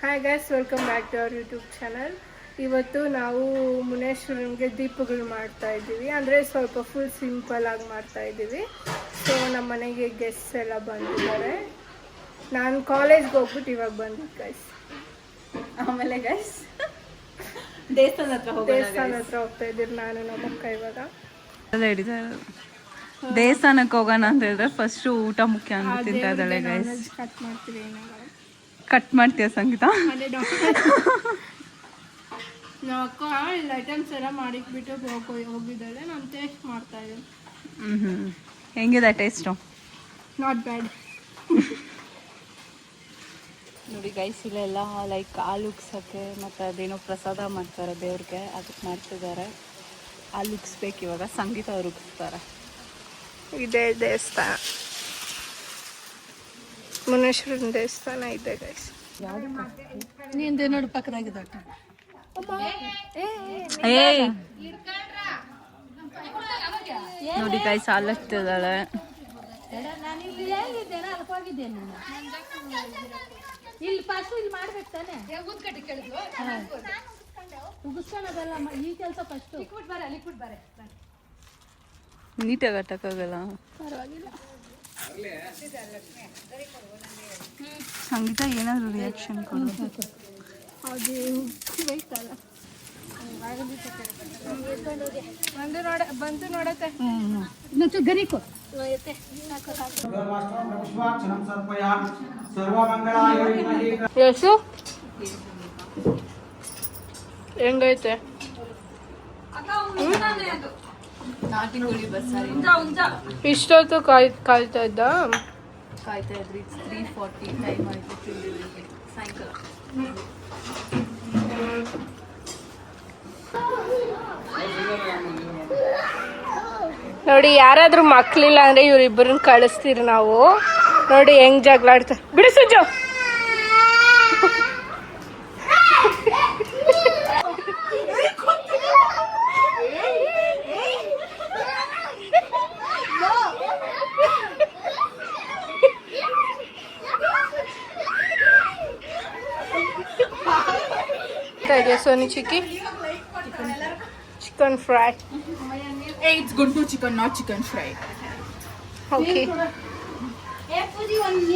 Hi guys, welcome back to our YouTube channel. ಇವತ್ತು ನಾವು ಮುನೇಶ್ವರನಿಗೆ ದೀಪಗಳು ಮಾಡ್ತಾ ಇದ್ದೀವಿ. ಅಂದರೆ ಸ್ವಲ್ಪ ಫುಲ್ ಸಿಂಪಲ್ ಆಗಿ ಮಾಡ್ತಾ ಇದ್ದೀವಿ. ಸೊ ನಮ್ಮ ಮನೆಗೆ ಗೆಸ್ಟ್ಸ್ ಎಲ್ಲ ಬಂದಿದ್ದಾರೆ. ನಾನು ಕಾಲೇಜ್ಗೆ ಹೋಗ್ಬಿಟ್ಟು ಇವಾಗ ಬಂದಿದ್ದು ಗೈಸ್. ಆಮೇಲೆ ಗೈಸ್ ದೇವಸ್ಥಾನ ಹತ್ರ ಹೋಗ್ತಾ ಇದ್ದೀರಿ ನಾನು ನಮ್ಮಕ್ಕ. ಇವಾಗ ದೇವಸ್ಥಾನಕ್ಕೆ ಹೋಗೋಣ ಅಂತ ಹೇಳಿದ್ರೆ ಫಸ್ಟ್ ಊಟ ಮುಖ್ಯ ಅಂತ ತಿಂತಾ ಇದ್ದಾಳೆ ಗೈಸ್. ಕಟ್ ಮಾಡ್ತೀವಿ, ಕಟ್ ಮಾಡ್ತೀಯ ಸಂಗೀತ? ನಮ್ಮ ಅಕ್ಕ ಇಲ್ಲಿ ಐಟಮ್ಸ್ ಎಲ್ಲ ಮಾಡಿಕ್ಬಿಟ್ಟು ಹೋಗಿದ್ದಾಳೆ. ನಾನು ಟೇಸ್ಟ್ ಮಾಡ್ತಾ ಇದ್ದೀನಿ. ಹೆಂಗಿದೆ ಟೇಸ್ಟು? Not bad. ನೋಡಿ ಗೈಸ್, ಇಲ್ಲೆಲ್ಲ ಲೈಕ್ ಹಾಲು ಉಗ್ಸೋಕ್ಕೆ ಮತ್ತು ಅದೇನೋ ಪ್ರಸಾದ ಮಾಡ್ತಾರೆ ದೇವ್ರಿಗೆ, ಅದಕ್ಕೆ ಮಾಡ್ತಿದ್ದಾರೆ. ಹಾಲು ಉಗ್ಸ್ಬೇಕು ಇವಾಗ. ಸಂಗೀತ ಅವ್ರು ಉಗಿಸ್ತಾರೆ. ಇದೇ ದೇವಸ್ಥಾನ, ಮುನೇಶ್ವರನ ದೇವಸ್ಥಾನ ಇದೆ ಗೈಸ್. ನಿಂದೆ ನೋಡಿ ಪಕ್ಕದಾಗಿದೆ. ನೋಡಿ ಗೈಸ್, ಹಾಲು ಹಚ್ತಿದ್ದಾಳೆ. ಇಲ್ಲಿ ಫಸ್ಟ್ ಇಲ್ಲಿ ಮಾಡ್ಬೇಕು ತಾನೆ, ಮುಗಿಸ್ಕೊಳ್ಳೋದಲ್ಲ ಈ ಕೆಲಸ ಫಸ್ಟ್. ನೀಟಾಗಿ ಕಟ್ಟಕ್ಕಾಗಲ್ಲ. ಪರವಾಗಿಲ್ಲ. ಸಂಗೀತ ಏನಾದ್ರು ರಿಯಾಕ್ಷನ್ ಕೊಡು. ಅದು ಬೇಕಲ್ಲ. ಬಂತು ನೋಡತ್ತೆ. ಗರಿಕೋ ಯಶು ಹೆಂಗೈತೆ? ಇಷ್ಟೊತ್ತು ಕಾಯ್ತಾ ಇದ್ದ? ಕಾಯ್ತಾ ಇದ್ರಿ. 3:40 ಟೈಮ್ ಆಯ್ತು ಸಾಯಂಕಾಲ. ನೋಡಿ, ಯಾರಾದ್ರೂ ಮಕ್ಳಿಲ್ಲ ಅಂದ್ರೆ ಇವ್ರಿಬ್ಬರನ್ನ ಕಳಿಸ್ತೀರಿ ನಾವು. ನೋಡಿ ಹೆಂಗ್ ಜಗಳ ಆಡ್ತಾರೆ. ಬಿಡು ಸುಜು. ಸೋನಿ ಚಿಕ್ಕಿ chicken fry. It's good to chicken, not chicken fry. Okay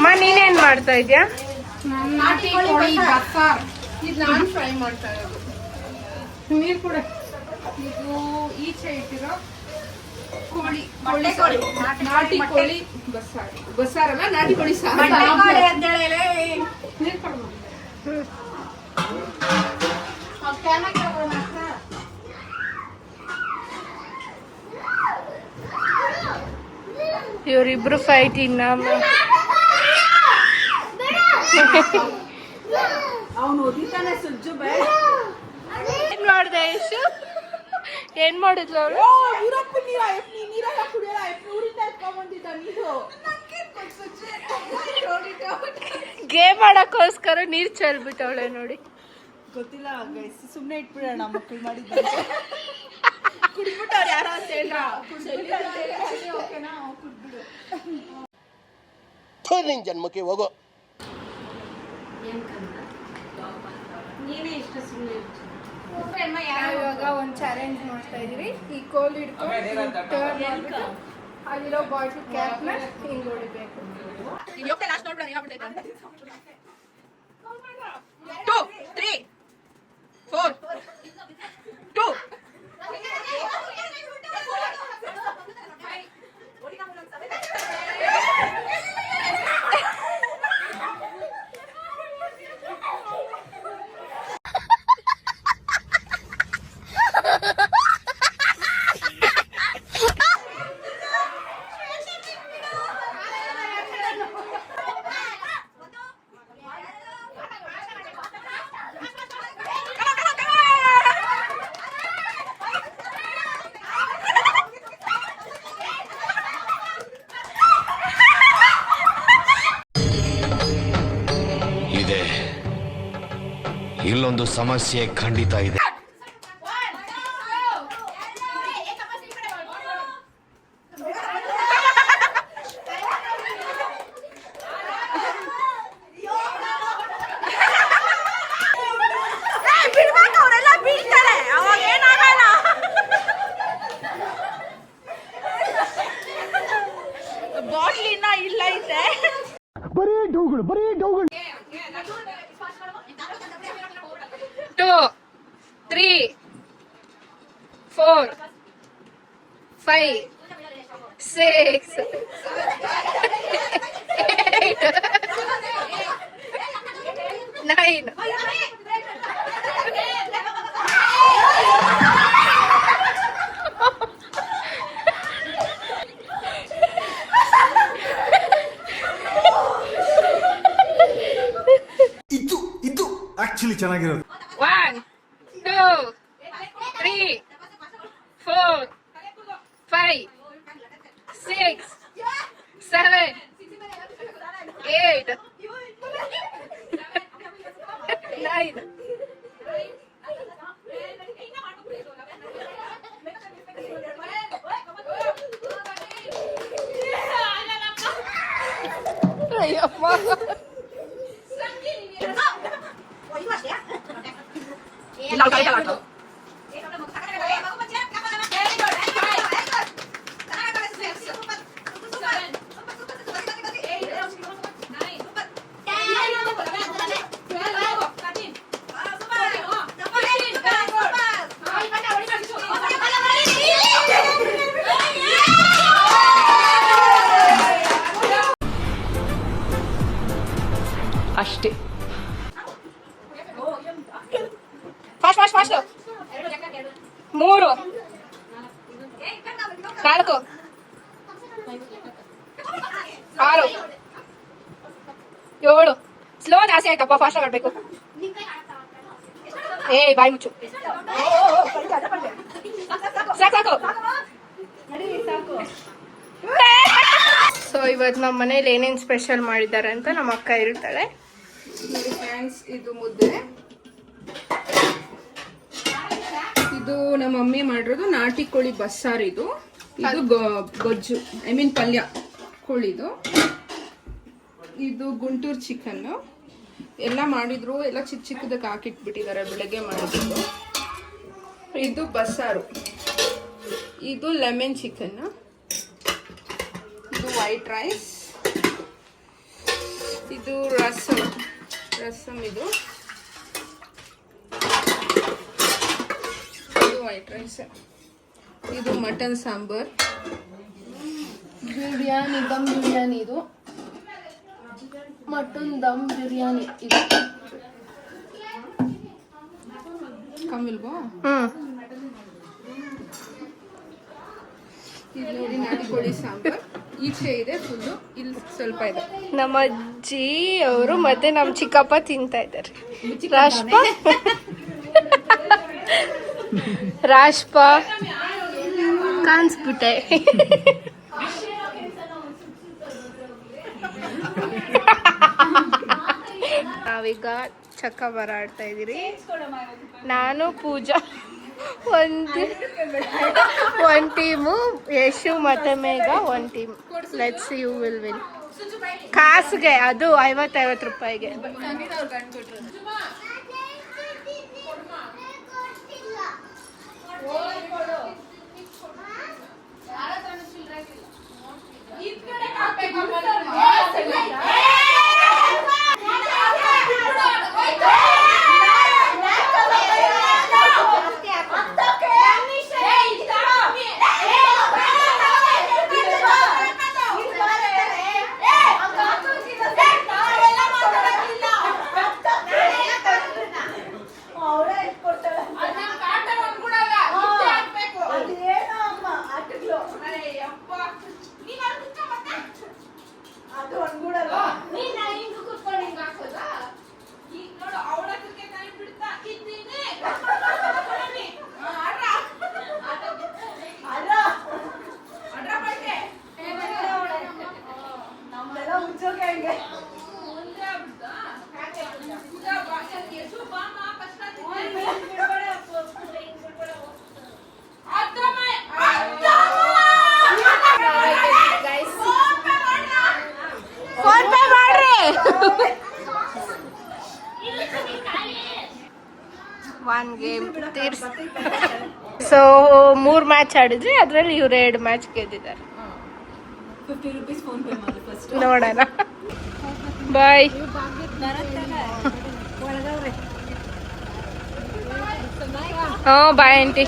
ಮಾ, ನೀನೇನ್ ಮಾಡ್ತಾ ಇದ್ಯಾ? ನಾಟಿ ಕೋಳಿ ಬಸ್ಸಾರ್. ಇದು ನಾನು ಫ್ರೈ ಮಾಡ್ತಾ ಇರೋದು. ನೀರು ಕೂಡ ಇದು ಈಚೆ ಇಟ್ಟಿರೋ ಕೋಳಿ, ನಾಟಿ ಕೋಳಿ ಬಸ್ಸಾರ್. ಬಸ್ಸಾರಲ್ಲ, ನಾಟಿ ಕೋಳಿ ಸಾರು. ನೀರು ಕೊಡು. ಇವರಿಬ್ರು ಫೈಟ್. ಇನ್ನ ಏನ್ ಮಾಡ್ದೆ ಯಶು? ಏನ್ ಮಾಡಿದ್ಲು ಅವಳು? ಗೇಮ್ ಆಡಕ್ಕೋಸ್ಕರ ನೀರ್ ಚೆಲ್ಬಿಟ್ಟವಳೆ ನೋಡಿ. ಗೊತ್ತಿಲ್ಲ ಗೈಸ್, ಸುಮ್ಮನೆ ಇಟ್ಬಿಡೋಣ. ಮಕ್ಕಳು ಮಾಡಿದ್ದಾರೆ ಕುಡಿದ್ಬಿಟ್ಟವ್ರು ಯಾರೋ ಅಂತ ಹೇಳ್ರ. ನಿನ್ ಜನ್ಮಕ್ಕೆ ಹೋಗೋ. ಇವಾಗ ಒಂದು ಚಾಲೆಂಜ್ ಮಾಡ್ತಾ ಇದೀವಿ. ಈ ಕೋಲ್ ಹಿಡ್ಕೊಂಡು ಟರ್ನ್ ಮಾಡ್ಬಿಟ್ಟು ಅಲ್ಲಿರೋ ಬಾಟಲ್ ಕ್ಯಾಪ್ ನ ಹಿಂಗ್ ಹೊಡಿಬೇಕು. 2 3 4 2 ಇಲ್ಲೊಂದು ಸಮಸ್ಯೆ ಖಂಡಿತ ಇದೆ. 2 3 4 5 6 8 9 ಇದು ಆಕ್ಚುಲಿ ಚೆನ್ನಾಗಿರೋದು 1 2 3 4 5 6 7 8 9 ಅಯ್ಯಮ್ಮ ಅಷ್ಟೇ. ಫಾಸ್ಟ್ ಫಾಸ್ಟ್ ಫಾಸ್ಟ್ 3 4 6 7 ಸ್ಲೋ ಜಾಸ್ತಿ ಆಯ್ತಪ್ಪ, ಫಾಸ್ಟ್ ಮಾಡ್ಬೇಕು. ಬಾಯಿ ಮುಚ್ಚು. ಸಾಕು. ಸೊ ಇವತ್ತು ನಮ್ಮ ಮನೇಲಿ ಏನೇನು ಸ್ಪೆಷಲ್ ಮಾಡಿದ್ದಾರೆ ಅಂತ ನಮ್ಮ ಅಕ್ಕ ಹೇಳ್ತಾಳೆ. ನೋಡಿ ಫ್ರೆಂಡ್ಸ್, ಇದು ಮುದ್ದೆ. ಇದು ನಮ್ಮ ಮಮ್ಮಿ ಮಾಡಿರೋದು ನಾಟಿ ಕೋಳಿ ಬಸ್ಸಾರು. ಇದು ಗೊಜ್ಜು, ಐ ಮೀನ್ ಪಲ್ಯ ಕೋಳಿದು. ಇದು ಗುಂಟೂರು ಚಿಕನ್ನು. ಎಲ್ಲ ಮಾಡಿದ್ರು, ಎಲ್ಲ ಚಿಕ್ಕ ಚಿಕ್ಕದಕ್ಕೆ ಹಾಕಿಟ್ಬಿಟ್ಟಿದ್ದಾರೆ, ಬೆಳಗ್ಗೆ ಮಾಡಿದ್ರು. ಇದು ಬಸ್ಸಾರು. ಇದು ಲೆಮನ್ ಚಿಕನ್. ಇದು ವೈಟ್ ರೈಸ್. ಇದು ರಸಮ್ ಇದು ವೈಟ್ ರೈಸ್. ಇದು ಮಟನ್ ಸಾಂಬಾರ್. ಬಿರಿಯಾನಿ, ದಮ್ ಬಿರಿಯಾನಿ. ಇದು ಮಟನ್ ದಮ್ ಬಿರಿಯಾನಿ. ಇದು ಕಮ್ಮಿಲ್ವಾ? ಹ್ಮ್ ಇದು ನೋಡಿ ನಾಟಿ ಕೋಳಿ ಸಾಂಬಾರ್. ಈಚೆ ಇದೆ ಫುಲ್ಲು, ಇಲ್ಲಿ ಸ್ವಲ್ಪ ಇದೆ. ನಮ್ಮ ಅಜ್ಜಿ ಅವರು ಮತ್ತೆ ನಮ್ಮ ಚಿಕ್ಕಪ್ಪ ತಿಂತಾ ಇದ್ದಾರೆ. ರಾಷ್ಪ ಕಾಣಿಸ್ಬಿಟ್ಟೆ. ನಾವೀಗ ಚಕ್ಕಬರ ಆಡ್ತಾ ಇದ್ದೀರಿ. ನಾನು ಪೂಜಾ ಒಂದು ಟೀಮು, ಯಶು ಮತ್ತೆ ಮೇಘ ಒಂದು team. Let's see you will win. ಕಾಸಿಗೆ ಅದು 50 ರೂಪಾಯಿಗೆ. ಒನ್ ಗೇಮ್ ಸೊ 3 ಮ್ಯಾಚ್ ಆಡಿದ್ರಿ, ಅದರಲ್ಲಿ ಇವ್ರು 2 ಮ್ಯಾಚ್ ಗೆದ್ದಿದ್ದಾರೆ. 50 ರೂಪೀಸ್ ಫೋನ್ ಪೇ ಮಾಡಿ ಫಸ್ಟ್ ನೋಡೋಣ. ಬಾಯ್. ಹ್ಞೂ ಬಾಯ್ ಆಂಟಿ.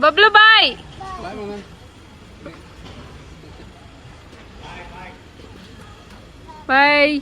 ಬಬ್ಲು ಬಾಯ್. ಬಾಯ್.